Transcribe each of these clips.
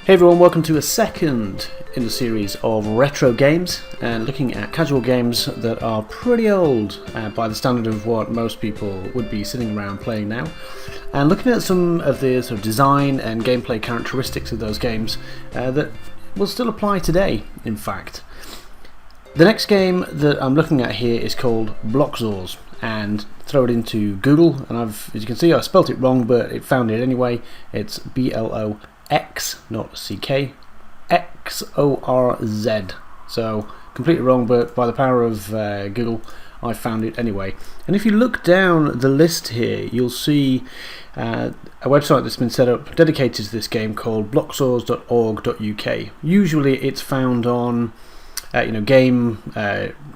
Hey everyone, welcome to a second in the series of retro games and looking at casual games that are pretty old by the standard of what most people would be sitting around playing now, and looking at some of the sort of design and gameplay characteristics of those games that will still apply today, in fact. The next game that I'm looking at here is called Bloxorz, and throw it into Google and as you can see, I spelt it wrong, but it found it anyway. It's B-L-O-X, not C-K, X-O-R-Z. So completely wrong, but by the power of Google, I found it anyway. And if you look down the list here, you'll see a website that's been set up dedicated to this game called bloxorz.org.uk. Usually it's found on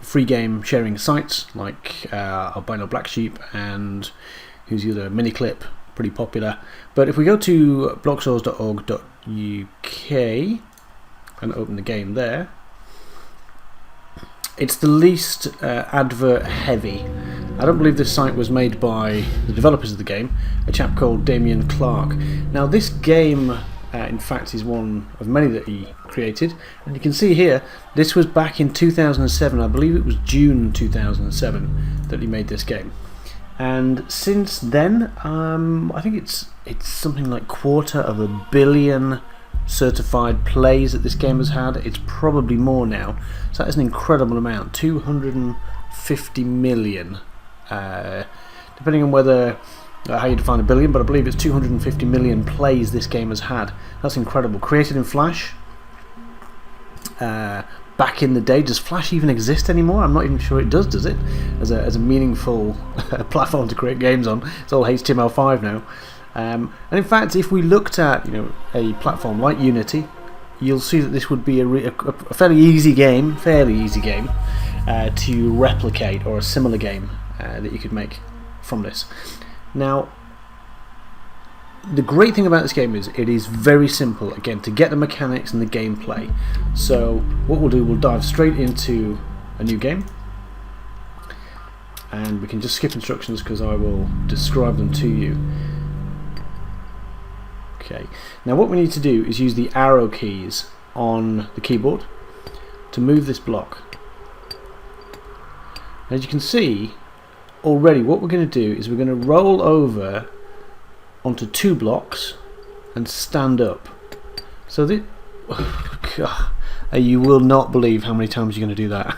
free game sharing sites like Albino Black Sheep and who's the other, Miniclip, pretty popular. But if we go to bloxorz.org.uk and open the game there, it's the least advert heavy. I don't believe this site was made by the developers of the game, a chap called Damien Clark. Now this game in fact is one of many that he created, and you can see here this was back in 2007. I believe it was June 2007 that he made this game, and since then I think it's something like 250 million certified plays that this game has had. It's probably more now, so that is an incredible amount, 250 million, depending on whether how you define a billion, but I believe it's 250 million plays this game has had. That's incredible. Created in Flash back in the day. Does Flash even exist anymore? I'm not even sure it does it? As a meaningful platform to create games on. It's all HTML5 now. And in fact, if we looked at a platform like Unity, you'll see that this would be a fairly easy game to replicate, or a similar game that you could make from this. Now, the great thing about this game is it is very simple, again, to get the mechanics and the gameplay. So what we'll do, we'll dive straight into a new game, and we can just skip instructions because I will describe them to you. Okay, now what we need to do is use the arrow keys on the keyboard to move this block. As you can see already, what we're going to do is we're going to roll over onto two blocks and stand up. So that you will not believe how many times you're going to do that.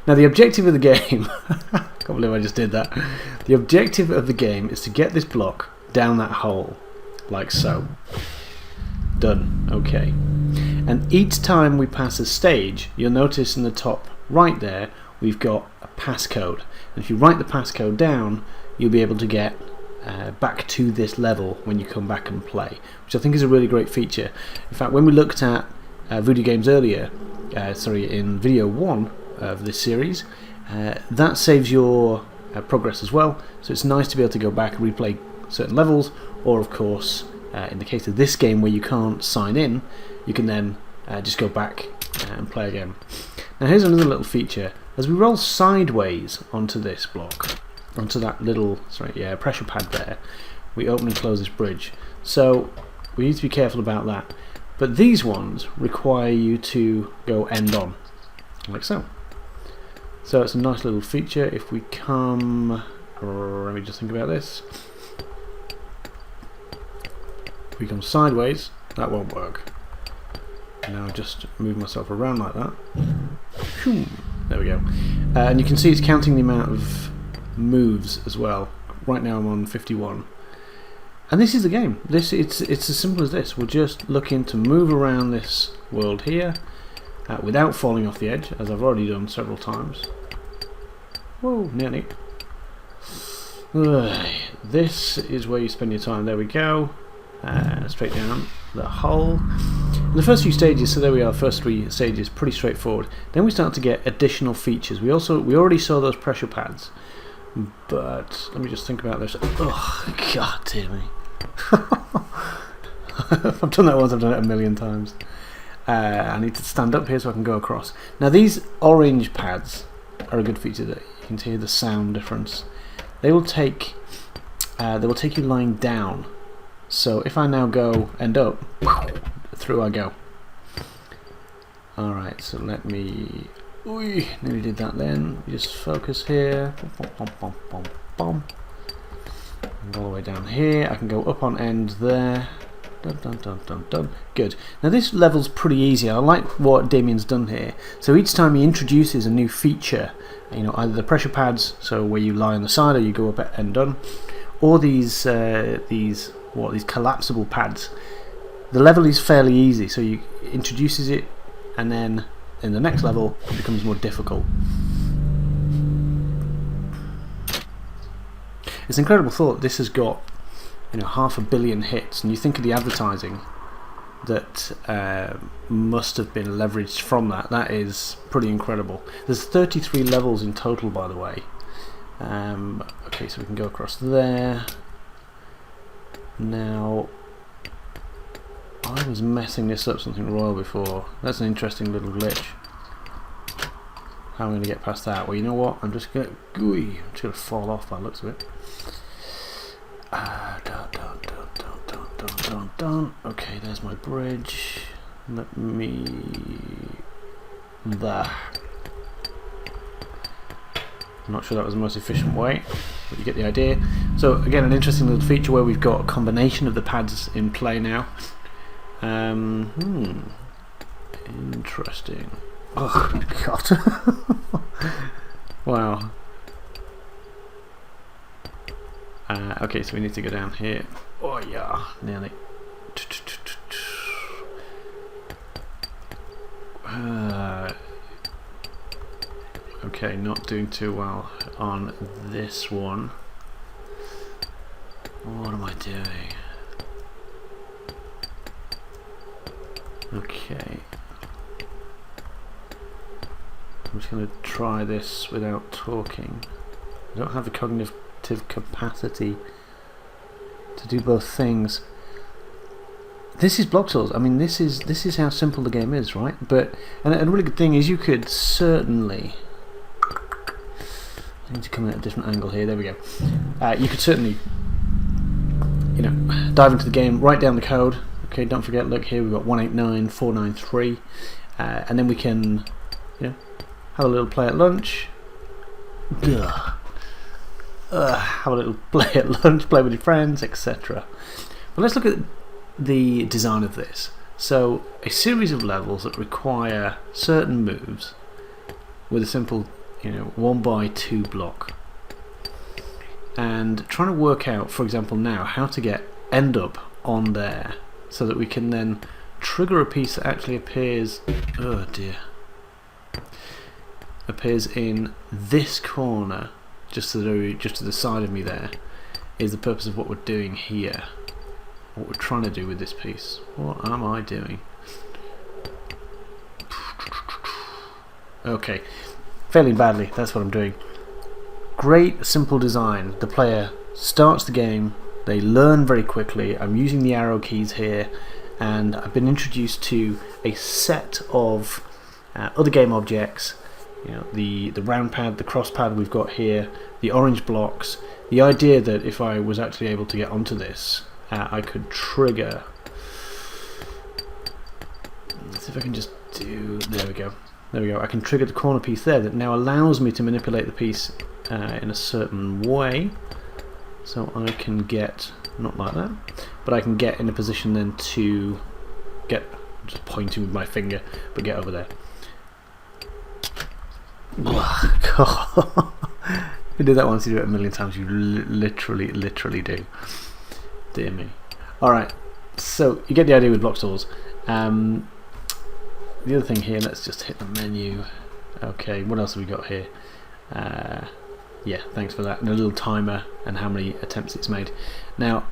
Now the objective of the game I can't believe I just did that. The objective of the game is to get this block down that hole, like so. Done. Okay. And each time we pass a stage, you'll notice in the top right there we've got a passcode, and if you write the passcode down, you'll be able to get back to this level when you come back and play, which I think is a really great feature. In fact, when we looked at Voodoo games earlier, in video 1 of this series, that saves your progress as well, so it's nice to be able to go back and replay certain levels, or of course in the case of this game where you can't sign in, you can then just go back and play again. Now here's another little feature. As we roll sideways onto this block, onto that little pressure pad there, we open and close this bridge. So we need to be careful about that. But these ones require you to go end on, like so. So it's a nice little feature. If we come, let me just think about this. If we come sideways, that won't work. Now I'll just move myself around like that. There we go. And you can see it's counting the amount of moves as well. Right now I'm on 51. And this is the game. It's as simple as this. We're just looking to move around this world here without falling off the edge, as I've already done several times. Whoa, nearly. This is where you spend your time. There we go. Straight down the hole. And the first few stages, so there we are, first 3 stages, pretty straightforward. Then we start to get additional features. We already saw those pressure pads, but let me just think about this. Oh, god dear me. I've done that once, I've done it a million times. I need to stand up here so I can go across. Now these orange pads are a good feature that you can hear the sound difference. They will take you lying down So if I now go end up, through I go. Alright, so let me... nearly did that then. Just focus here. And all the way down here. I can go up on end there. Dun. Good. Now this level's pretty easy. I like what Damien's done here. So each time he introduces a new feature, you know, either the pressure pads, so where you lie on the side or you go up at end done, or these collapsible pads. The level is fairly easy. So you introduces it, and then in the next level it becomes more difficult. It's an incredible thought. This has got, you know, 500 million hits, and you think of the advertising that must have been leveraged from that. That is pretty incredible. There's 33 levels in total, by the way. Okay, so we can go across there. Now, I was messing this up something royal before. That's an interesting little glitch. How am I going to get past that? Well, you know what? I'm just going to fall off by the looks of it. Okay, there's my bridge. Let me... there. I'm not sure that was the most efficient way, but you get the idea. So again, an interesting little feature where we've got a combination of the pads in play now. Interesting. Oh God. Wow. Okay, so we need to go down here. Oh yeah, nearly. Okay, not doing too well on this one. What am I doing? Okay. I'm just going to try this without talking. I don't have the cognitive capacity to do both things. This is Bloxorz. I mean, this is how simple the game is, right? But and a really good thing is you could certainly... I need to come in at a different angle here. There we go. You could certainly, you know, dive into the game, write down the code. Okay, don't forget. Look here, we've got 189493, and then we can, you know, have a little play at lunch. Have a little play at lunch, play with your friends, etc. But let's look at the design of this. So, a series of levels that require certain moves with a simple, you know, 1x2 block, and trying to work out, for example, now how to get end up on there so that we can then trigger a piece that actually appears. Oh dear. Appears in this corner, just to the side of me. There is the purpose of what we're doing here. What we're trying to do with this piece. What am I doing? Okay, failing badly. That's what I'm doing. Great simple design. The player starts the game. They learn very quickly. I'm using the arrow keys here, and I've been introduced to a set of other game objects. You know, the round pad, the cross pad we've got here, the orange blocks. The idea that if I was actually able to get onto this, I could trigger. Let's see if I can just do. There we go. There we go. I can trigger the corner piece there that now allows me to manipulate the piece in a certain way. So I can get, not like that, but I can get in a position then to get, just pointing with my finger, but get over there. God. You do that once, you do it a million times, you literally do. Dear me. Alright, so you get the idea with Bloxorz. The other thing here, let's just hit the menu. Okay, what else have we got here? Yeah, thanks for that. And a little timer and how many attempts it's made. Now,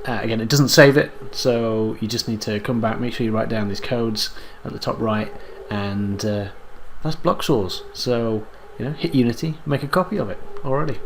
again, it doesn't save it, so you just need to come back, make sure you write down these codes at the top right, and that's Bloxorz. So, you know, hit Unity, make a copy of it already.